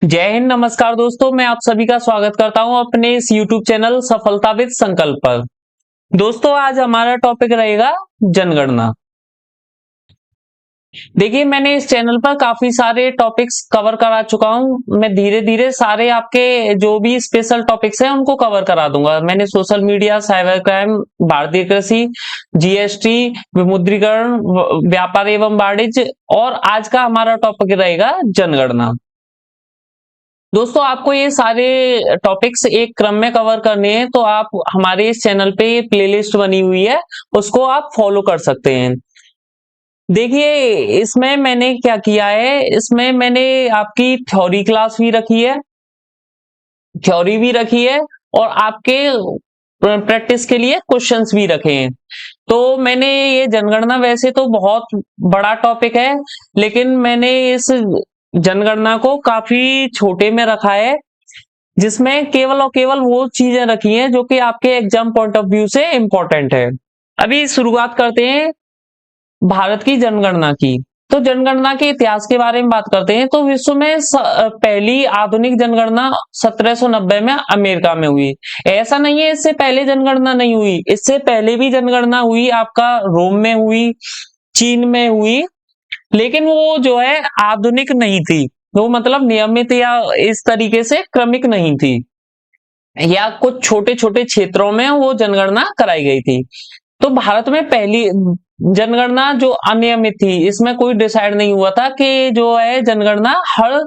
जय हिंद, नमस्कार दोस्तों। मैं आप सभी का स्वागत करता हूं अपने इस YouTube चैनल सफलता विद संकल्प पर। दोस्तों, आज हमारा टॉपिक रहेगा जनगणना। देखिए, मैंने इस चैनल पर काफी सारे टॉपिक्स कवर करा चुका हूं। मैं धीरे धीरे सारे आपके जो भी स्पेशल टॉपिक्स हैं उनको कवर करा दूंगा। मैंने सोशल मीडिया, साइबर क्राइम, भारतीय कृषि, जीएसटी, विमुद्रीकरण, व्यापार एवं वाणिज्य और आज का हमारा टॉपिक रहेगा जनगणना। दोस्तों, आपको ये सारे टॉपिक्स एक क्रम में कवर करने हैं तो आप हमारे इस चैनल पे प्लेलिस्ट बनी हुई है, उसको आप फॉलो कर सकते हैं। देखिए, इसमें मैंने क्या किया है, इसमें मैंने आपकी थ्योरी क्लास भी रखी है, थ्योरी भी रखी है और आपके प्रैक्टिस के लिए क्वेश्चंस भी रखे हैं। तो मैंने ये जनगणना, वैसे तो बहुत बड़ा टॉपिक है, लेकिन मैंने इस जनगणना को काफी छोटे में रखा है, जिसमें केवल और केवल वो चीजें रखी हैं जो कि आपके एग्जाम पॉइंट ऑफ व्यू से इंपॉर्टेंट है। अभी शुरुआत करते हैं भारत की जनगणना की। तो जनगणना के इतिहास के बारे में बात करते हैं। तो विश्व में पहली आधुनिक जनगणना 1790 में अमेरिका में हुई। ऐसा नहीं है इससे पहले जनगणना नहीं हुई, इससे पहले भी जनगणना हुई, आपका रोम में हुई, चीन में हुई, लेकिन वो जो है आधुनिक नहीं थी। वो मतलब नियमित या इस तरीके से क्रमिक नहीं थी, या कुछ छोटे छोटे क्षेत्रों में वो जनगणना कराई गई थी। तो भारत में पहली जनगणना जो अनियमित थी, इसमें कोई डिसाइड नहीं हुआ था कि जो है जनगणना हर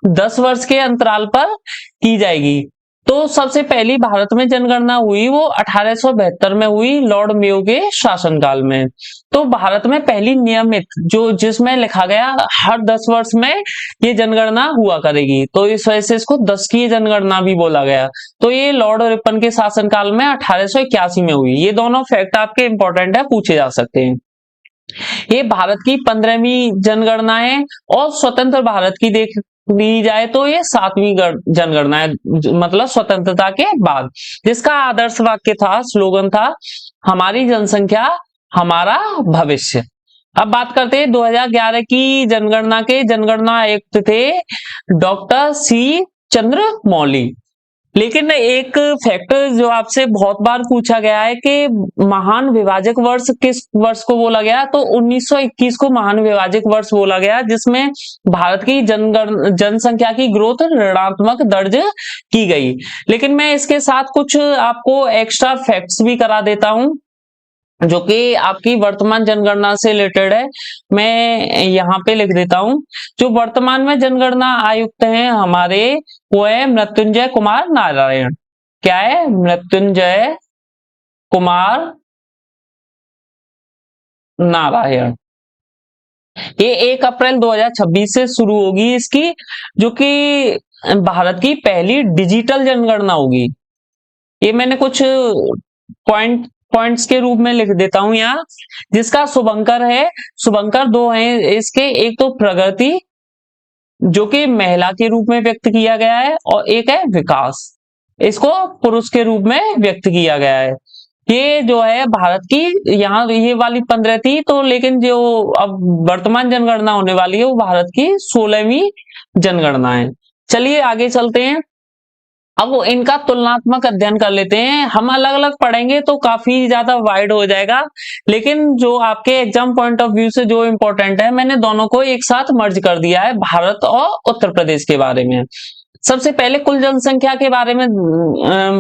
10 वर्ष के अंतराल पर की जाएगी। तो सबसे पहली भारत में जनगणना हुई वो 1872 में हुई, लॉर्ड मेयो के शासनकाल में। तो भारत में पहली नियमित, जो जिसमें लिखा गया हर 10 वर्ष में ये जनगणना हुआ करेगी, तो इस वजह से इसको 10 की जनगणना भी बोला गया। तो ये लॉर्ड रिपन के शासनकाल में 1881 में हुई। ये दोनों फैक्ट आपके इंपॉर्टेंट है, पूछे जा सकते हैं। ये भारत की 15वीं जनगणना है और स्वतंत्र भारत की देख ली जाए तो ये 7वीं जनगणना है, मतलब स्वतंत्रता के बाद, जिसका आदर्श वाक्य था, स्लोगन था, हमारी जनसंख्या हमारा भविष्य। अब बात करते हैं 2011 की जनगणना के। जनगणना आयुक्त थे डॉक्टर सी चंद्र मौली। लेकिन एक फैक्टर जो आपसे बहुत बार पूछा गया है कि महान विभाजक वर्ष किस वर्ष को बोला गया, तो 1921 को महान विभाजक वर्ष बोला गया, जिसमें भारत की जनसंख्या की ग्रोथ ऋणात्मक दर्ज की गई। लेकिन मैं इसके साथ कुछ आपको एक्स्ट्रा फैक्ट्स भी करा देता हूं जो कि आपकी वर्तमान जनगणना से रिलेटेड है। मैं यहाँ पे लिख देता हूं। जो वर्तमान में जनगणना आयुक्त हैं हमारे, वो है मृत्युंजय कुमार नारायण। क्या है? मृत्युंजय कुमार नारायण। ये 1 अप्रैल 2026 से शुरू होगी इसकी, जो कि भारत की पहली डिजिटल जनगणना होगी। ये मैंने कुछ पॉइंट्स के रूप में लिख देता हूं यहाँ, जिसका शुभंकर है, शुभंकर दो हैं इसके, एक तो प्रगति जो कि महिला के रूप में व्यक्त किया गया है, और एक है विकास, इसको पुरुष के रूप में व्यक्त किया गया है। ये जो है भारत की, यहाँ ये वाली 15 थी, तो लेकिन जो अब वर्तमान जनगणना होने वाली है वो भारत की 16वीं जनगणना है। चलिए आगे चलते हैं। अब इनका तुलनात्मक अध्ययन कर लेते हैं। हम अलग अलग पढ़ेंगे तो काफी ज्यादा वाइड हो जाएगा, लेकिन जो आपके एग्जाम पॉइंट ऑफ व्यू से जो इंपॉर्टेंट है, मैंने दोनों को एक साथ मर्ज कर दिया है, भारत और उत्तर प्रदेश के बारे में। सबसे पहले कुल जनसंख्या के बारे में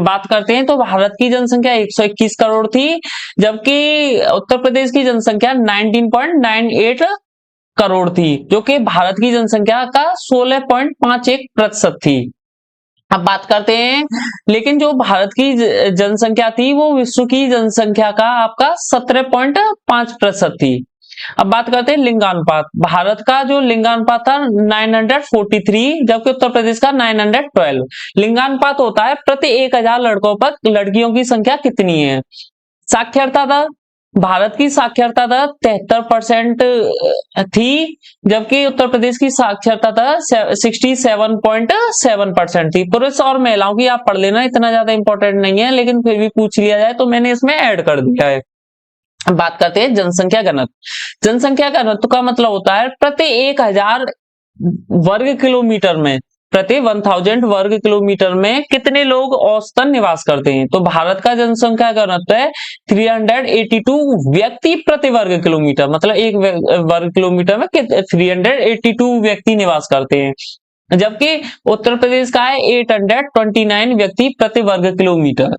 बात करते हैं। तो भारत की जनसंख्या 121 करोड़ थी, जबकि उत्तर प्रदेश की जनसंख्या 19.98 करोड़ थी, जो कि भारत की जनसंख्या का 16.51% थी। अब बात करते हैं, लेकिन जो भारत की जनसंख्या थी वो विश्व की जनसंख्या का आपका 17.5% थी। अब बात करते हैं लिंगानुपात। भारत का जो लिंगानुपात था 943, जबकि उत्तर प्रदेश का 912। लिंगानुपात होता है प्रति 1000 लड़कों पर लड़कियों की संख्या कितनी है। साक्षरता दर, भारत की साक्षरता दर 73% थी, जबकि उत्तर प्रदेश की साक्षरता दर 67.7% थी। पुरुष और महिलाओं की आप पढ़ लेना, इतना ज्यादा इंपॉर्टेंट नहीं है, लेकिन फिर भी पूछ लिया जाए तो मैंने इसमें ऐड कर दिया है। बात करते हैं जनसंख्या घनत्व। जनसंख्या घनत्व का मतलब होता है प्रति 1000 वर्ग किलोमीटर में प्रति 1000 वर्ग किलोमीटर में कितने लोग औसतन निवास करते हैं? तो भारत का जनसंख्या घनत्व है 382 व्यक्ति प्रति वर्ग किलोमीटर, मतलब एक वर्ग किलोमीटर में 382 व्यक्ति निवास करते हैं, जबकि उत्तर प्रदेश का है 829 व्यक्ति प्रति वर्ग किलोमीटर।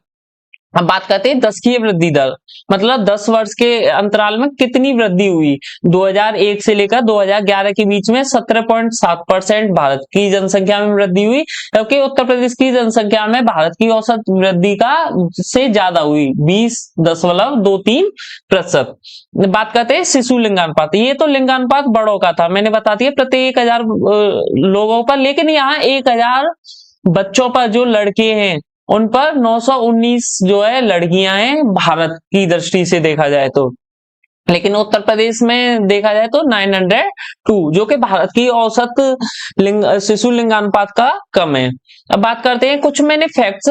अब बात करते हैं 10 की वृद्धि दर, मतलब 10 वर्ष के अंतराल में कितनी वृद्धि हुई। 2001 से लेकर 2011 के बीच में 17.7% भारत की जनसंख्या में वृद्धि हुई, जबकि उत्तर प्रदेश की जनसंख्या में भारत की औसत वृद्धि का से ज्यादा हुई 20.23%। बात करते हैं शिशु लिंगानुपात, ये तो लिंगानुपात बड़ों का था, मैंने बता दिया प्रति 1000 लोगों पर, लेकिन यहाँ 1000 बच्चों पर जो लड़के हैं उन पर 919 जो है लड़कियां हैं भारत की दृष्टि से देखा जाए तो, लेकिन उत्तर प्रदेश में देखा जाए तो 902, जो कि भारत की औसत शिशु लिंगानुपात का कम है। अब बात करते हैं, कुछ मैंने फैक्ट्स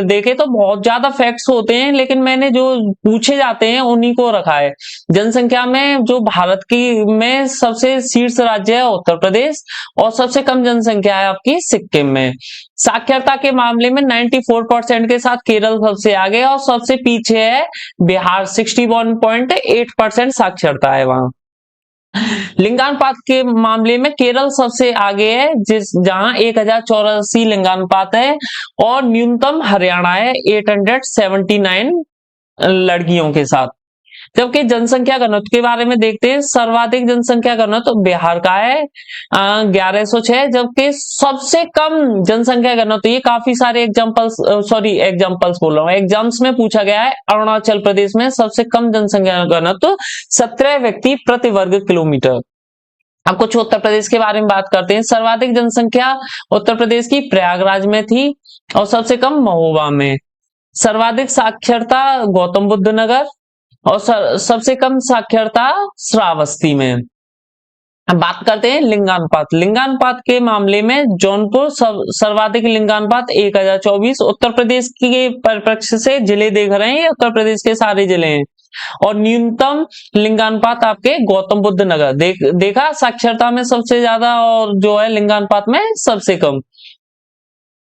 देखे तो बहुत ज्यादा फैक्ट्स होते हैं, लेकिन मैंने जो पूछे जाते हैं उन्हीं को रखा है। जनसंख्या में जो भारत की में सबसे शीर्ष राज्य है उत्तर प्रदेश, और सबसे कम जनसंख्या है आपकी सिक्किम में। साक्षरता के मामले में 94% के साथ केरल सबसे आगे, और सबसे पीछे है बिहार, 61.8% साक्षरता है वहां। लिंगानुपात के मामले में केरल सबसे आगे है, जहां 1084 लिंगानुपात है, और न्यूनतम हरियाणा है 879 लड़कियों के साथ। जबकि जनसंख्या घनत्व के बारे में देखते हैं, सर्वाधिक जनसंख्या घनत्व बिहार का है 1106, जबकि सबसे कम जनसंख्या घनत्व, ये काफी सारे एग्जाम्पल्स बोल रहा हूँ, एग्जाम्स में पूछा गया है, अरुणाचल प्रदेश में सबसे कम जनसंख्या घनत्व 17 व्यक्ति प्रति वर्ग किलोमीटर। अब कुछ उत्तर प्रदेश के बारे में बात करते हैं। सर्वाधिक जनसंख्या उत्तर प्रदेश की प्रयागराज में थी, और सबसे कम महोबा में। सर्वाधिक साक्षरता गौतम बुद्ध नगर, और सबसे कम साक्षरता श्रावस्ती में। अब बात करते हैं लिंगानुपात। लिंगानुपात के मामले में जौनपुर सर्वाधिक लिंगानुपात 1024, उत्तर प्रदेश के परिप्रेक्ष्य से जिले देख रहे हैं, उत्तर प्रदेश के सारे जिले हैं। और न्यूनतम लिंगानुपात आपके गौतम बुद्ध नगर, देखा साक्षरता में सबसे ज्यादा, और जो है लिंगानुपात में सबसे कम।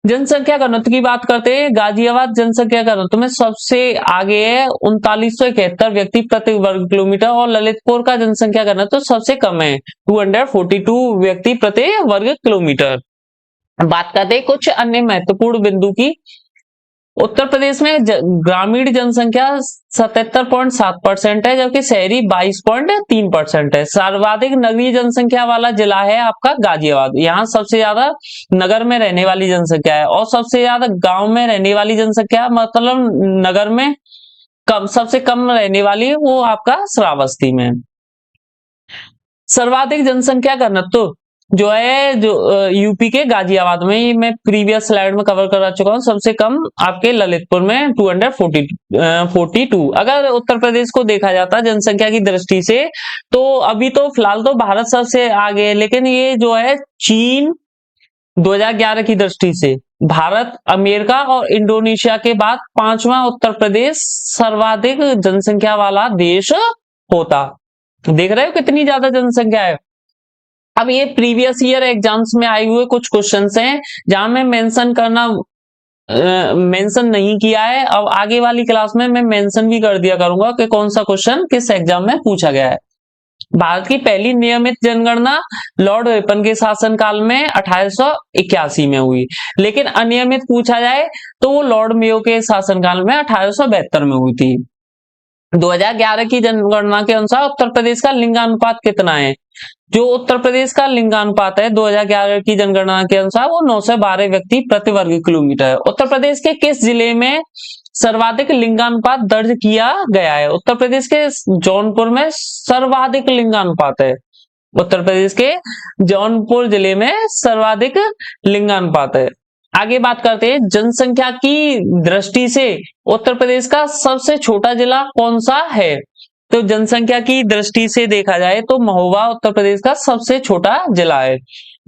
जनसंख्या घनत्व की बात करते हैं, गाजियाबाद जनसंख्या घनत्व में सबसे आगे है 3971 व्यक्ति प्रति वर्ग किलोमीटर, और ललितपुर का जनसंख्या घनत्व सबसे कम है 242 व्यक्ति प्रति वर्ग किलोमीटर। बात करते हैं कुछ अन्य महत्वपूर्ण बिंदु की। उत्तर प्रदेश में ग्रामीण जनसंख्या 77.7% है, जबकि शहरी 22.3% है। सर्वाधिक नगरीय जनसंख्या वाला जिला है आपका गाजियाबाद, यहाँ सबसे ज्यादा नगर में रहने वाली जनसंख्या है, और सबसे ज्यादा गांव में रहने वाली जनसंख्या, मतलब नगर में सबसे कम रहने वाली है वो आपका श्रावस्ती में। सर्वाधिक जनसंख्या घनत्व जो है यूपी के गाजियाबाद में, ये मैं प्रीवियस स्लाइड में कवर करा चुका हूं। सबसे कम आपके ललितपुर में 242। अगर उत्तर प्रदेश को देखा जाता जनसंख्या की दृष्टि से, तो अभी तो फिलहाल तो भारत सबसे आगे है, लेकिन ये जो है चीन 2011 की दृष्टि से, भारत, अमेरिका और इंडोनेशिया के बाद 5वां उत्तर प्रदेश सर्वाधिक जनसंख्या वाला देश होता। देख रहे हो कितनी ज्यादा जनसंख्या है। अब ये प्रीवियस ईयर एग्जाम्स में आए हुए कुछ क्वेश्चंस हैं, जहां मैं मेंशन नहीं किया है। अब आगे वाली क्लास में मैं मेंशन भी कर दिया करूंगा कि कौन सा क्वेश्चन किस एग्जाम में पूछा गया है। भारत की पहली नियमित जनगणना लॉर्ड रिपन के शासनकाल में 1881 में हुई, लेकिन अनियमित पूछा जाए तो वो लॉर्ड मेयो के शासनकाल में 1872 में हुई थी। 2011 की जनगणना के अनुसार उत्तर प्रदेश का लिंगानुपात कितना है? जो उत्तर प्रदेश का लिंगानुपात है 2011 की जनगणना के अनुसार वो 912 व्यक्ति प्रति वर्ग किलोमीटर है। उत्तर प्रदेश के किस जिले में सर्वाधिक लिंगानुपात दर्ज किया गया है? उत्तर प्रदेश के जौनपुर में सर्वाधिक लिंगानुपात है। उत्तर प्रदेश के जौनपुर जिले में सर्वाधिक लिंगानुपात है। आगे बात करते हैं, जनसंख्या की दृष्टि से उत्तर प्रदेश का सबसे छोटा जिला कौन सा है? तो जनसंख्या की दृष्टि से देखा जाए तो महोबा उत्तर प्रदेश का सबसे छोटा जिला है।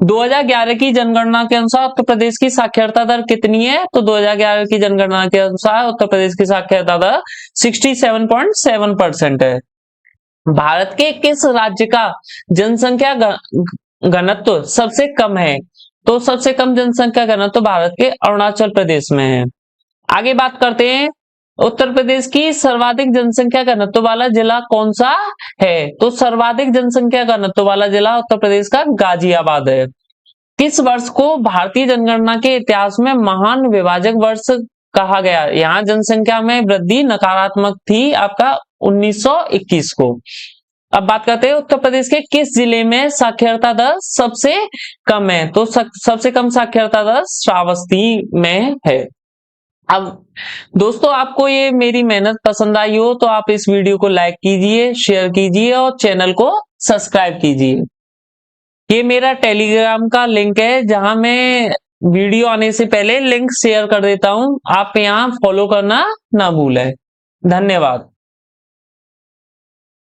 2011 की जनगणना के अनुसार उत्तर प्रदेश की साक्षरता दर कितनी है? तो 2011 की जनगणना के अनुसार उत्तर प्रदेश की साक्षरता दर 67.7% है। भारत के किस राज्य का जनसंख्या घनत्व सबसे कम है? तो सबसे कम जनसंख्या घनत्व भारत के अरुणाचल प्रदेश में है। आगे बात करते हैं, उत्तर प्रदेश की सर्वाधिक जनसंख्या घनत्व वाला जिला कौन सा है? तो सर्वाधिक जनसंख्या घनत्व वाला जिला उत्तर प्रदेश का गाजियाबाद है। किस वर्ष को भारतीय जनगणना के इतिहास में महान विभाजक वर्ष कहा गया? यहाँ जनसंख्या में वृद्धि नकारात्मक थी आपका 1921 को। अब बात करते हैं उत्तर प्रदेश के किस जिले में साक्षरता दर सबसे कम है? तो सबसे कम साक्षरता दर श्रावस्ती में है। अब दोस्तों, आपको ये मेरी मेहनत पसंद आई हो तो आप इस वीडियो को लाइक कीजिए, शेयर कीजिए और चैनल को सब्सक्राइब कीजिए। ये मेरा टेलीग्राम का लिंक है जहां मैं वीडियो आने से पहले लिंक शेयर कर देता हूं, आप यहां फॉलो करना ना भूलें। धन्यवाद।